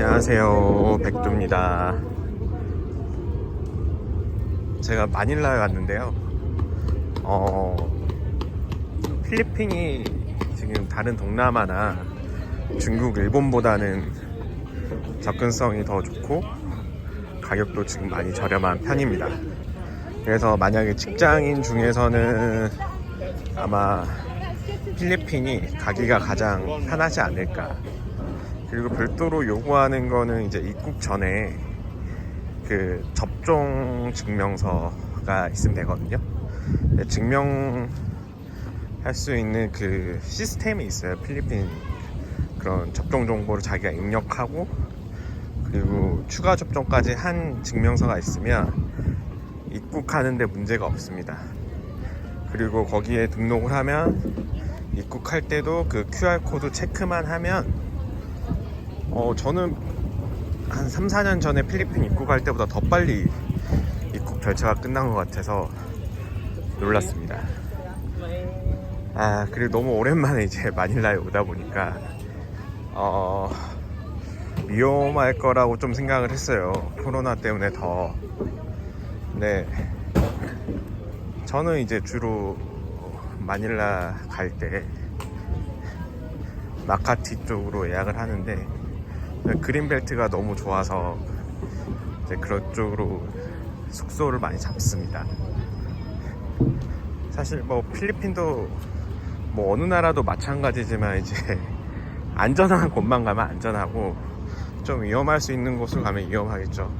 안녕하세요, 백두입니다. 제가 마닐라에 갔는데요. 필리핀이 지금 다른 동남아나 중국, 일본보다는 접근성이 더 좋고 가격도 지금 많이 저렴한 편입니다. 그래서 만약에 직장인 중에서는 아마 필리핀이 가기가 가장 편하지 않을까. 그리고 별도로 요구하는 거는 이제 입국 전에 그 접종 증명서가 있으면 되거든요. 증명할 수 있는 그 시스템이 있어요. 필리핀 그런 접종 정보를 자기가 입력하고 그리고 추가 접종까지 한 증명서가 있으면 입국하는데 문제가 없습니다. 그리고 거기에 등록을 하면 입국할 때도 그 QR코드 체크만 하면 저는 한 3, 4년 전에 필리핀 입국할 때보다 더 빨리 입국 절차가 끝난 것 같아서 놀랐습니다. 그리고 너무 오랜만에 이제 마닐라에 오다 보니까 위험할 거라고 좀 생각을 했어요. 코로나 때문에 더. 네, 저는 이제 주로 마닐라 갈 때 마카티 쪽으로 예약을 하는데 그린벨트가 너무 좋아서 이제 그런 쪽으로 숙소를 많이 잡습니다. 사실 뭐 필리핀도 뭐 어느 나라도 마찬가지지만 이제 안전한 곳만 가면 안전하고 좀 위험할 수 있는 곳을 가면 위험하겠죠.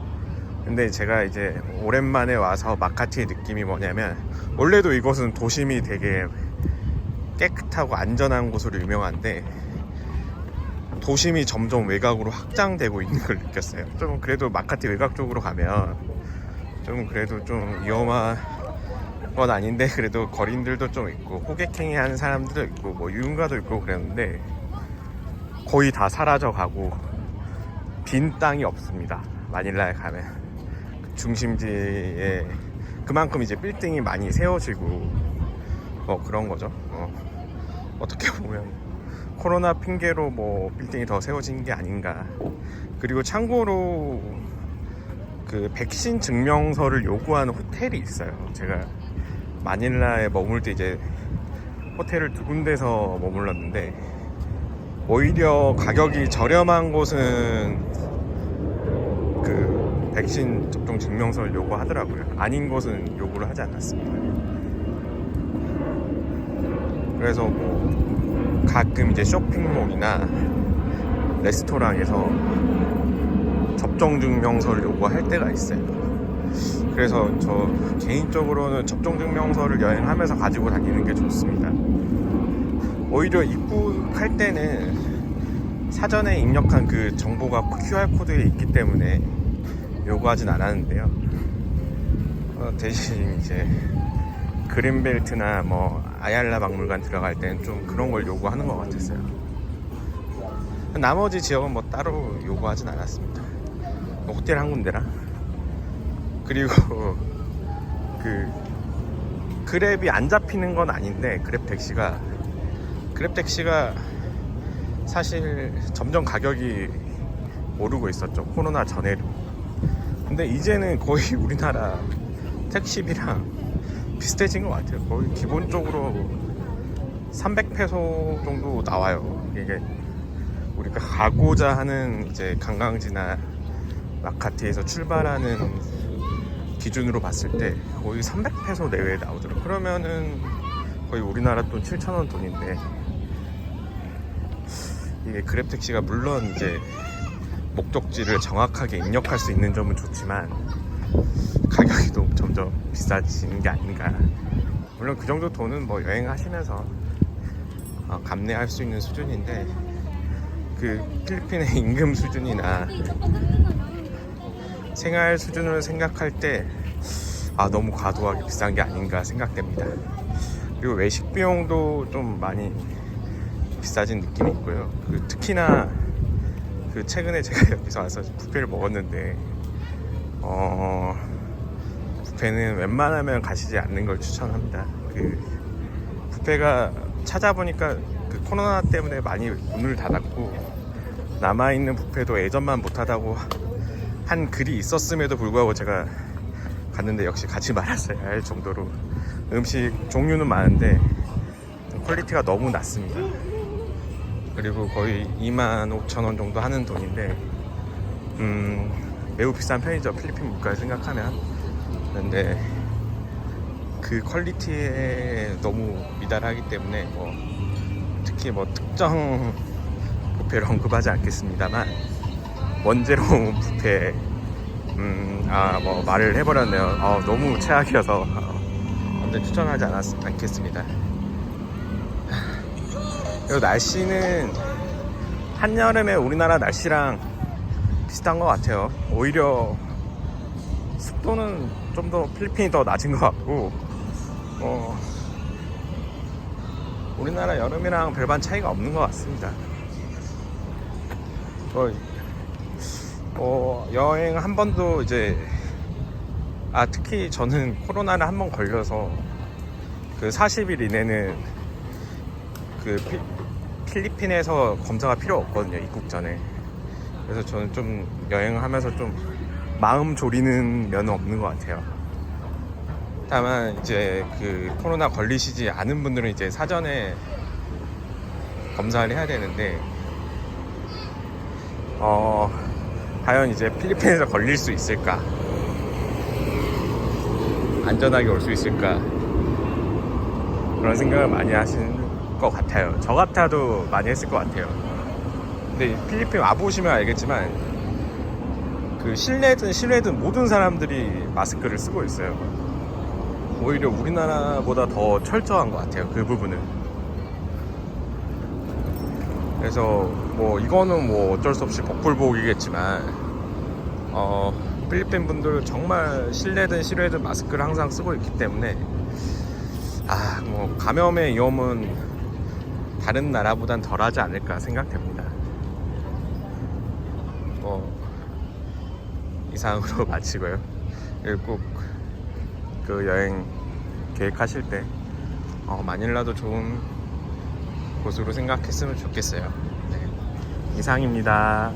근데 제가 이제 오랜만에 와서 마카티의 느낌이 뭐냐면, 원래도 이곳은 도심이 되게 깨끗하고 안전한 곳으로 유명한데 도심이 점점 외곽으로 확장되고 있는 걸 느꼈어요. 좀 그래도 마카티 외곽 쪽으로 가면 좀 그래도 좀 위험한 건 아닌데 그래도 거린들도 좀 있고 호객행위 하는 사람들도 있고 뭐 유흥가도 있고 그랬는데 거의 다 사라져 가고 빈 땅이 없습니다. 마닐라에 가면 중심지에 그만큼 이제 빌딩이 많이 세워지고 뭐 그런 거죠. 어떻게 보면 코로나 핑계로 뭐 빌딩이 더 세워진 게 아닌가. 그리고 참고로 그 백신 증명서를 요구하는 호텔이 있어요. 제가 마닐라에 머물 때 이제 호텔을 두 군데서 머물렀는데 오히려 가격이 저렴한 곳은 그 백신 접종 증명서를 요구하더라고요. 아닌 곳은 요구를 하지 않았습니다. 그래서 뭐 가끔 이제 쇼핑몰이나 레스토랑에서 접종 증명서를 요구할 때가 있어요. 그래서 저 개인적으로는 접종 증명서를 여행하면서 가지고 다니는 게 좋습니다. 오히려 입국할 때는 사전에 입력한 그 정보가 QR코드에 있기 때문에 요구하진 않았는데요. 대신 이제 그린벨트나 뭐 아얄라 박물관 들어갈 때는 좀 그런 걸 요구하는 것 같았어요. 나머지 지역은 뭐 따로 요구하진 않았습니다. 호텔 한 군데랑 그리고 그 그랩이 안 잡히는 건 아닌데 그랩 택시가 사실 점점 가격이 오르고 있었죠. 코로나 전에도. 근데 이제는 거의 우리나라 택시비랑 비슷해진 것 같아요. 거의 기본적으로 300페소 정도 나와요. 이게 우리가 가고자 하는 이제 관광지나 마카티에서 출발하는 기준으로 봤을 때 거의 300페소 내외에 나오더라고요. 그러면은 거의 우리나라 돈 7,000원 돈인데 이게 그랩택시가 물론 이제 목적지를 정확하게 입력할 수 있는 점은 좋지만 가격이 또 점점 비싸지는 게 아닌가. 물론 그 정도 돈은 뭐 여행하시면서 감내할 수 있는 수준인데 그 필리핀의 임금 수준이나 생활 수준을 생각할 때 너무 과도하게 비싼 게 아닌가 생각됩니다. 그리고 외식 비용도 좀 많이 비싸진 느낌이 있고요. 특히나 그 최근에 제가 여기서 와서 뷔페를 먹었는데 뷔페는 웬만하면 가시지 않는 걸 추천합니다. 그 뷔페가 찾아보니까 그 코로나 때문에 많이 문을 닫았고 남아있는 뷔페도 예전만 못하다고 한 글이 있었음에도 불구하고 제가 갔는데 역시 가지 말았어야 할 정도로 음식 종류는 많은데 퀄리티가 너무 낮습니다. 그리고 거의 25,000원 정도 하는 돈인데 매우 비싼 편이죠, 필리핀 물가를 생각하면. 근데 그 퀄리티에 너무 미달하기 때문에 특히 특정 뷔페를 언급하지 않겠습니다만 원제로 뷔페 말을 해버렸네요. 너무 최악이어서 아무튼 추천하지 않겠습니다. 그리고 날씨는 한여름에 우리나라 날씨랑 비슷한 것 같아요. 오히려 습도는 좀 더 필리핀이 더 낮은 것 같고 우리나라 여름이랑 별반 차이가 없는 것 같습니다. 여행 한 번도 특히 저는 코로나를 한 번 걸려서 그 40일 이내는 그 필리핀에서 검사가 필요 없거든요, 입국 전에. 그래서 저는 좀 여행을 하면서 좀 마음 졸이는 면은 없는 것 같아요. 다만 그 코로나 걸리시지 않은 분들은 사전에 검사를 해야 되는데 과연 필리핀에서 걸릴 수 있을까? 안전하게 올 수 있을까? 그런 생각을 많이 하시는 것 같아요. 저 같아도 많이 했을 것 같아요. 근데 필리핀 와보시면 알겠지만 그 실내든 실외든 모든 사람들이 마스크를 쓰고 있어요. 오히려 우리나라보다 더 철저한 것 같아요, 그 부분은. 그래서 이거는 어쩔 수 없이 복불복이겠지만 필리핀 분들은 정말 실내든 실외든 마스크를 항상 쓰고 있기 때문에 감염의 위험은 다른 나라보단 덜하지 않을까 생각됩니다. 이상으로 마치고요. 그리고 꼭 그 여행 계획하실 때 마닐라도 좋은 곳으로 생각했으면 좋겠어요. 네. 이상입니다.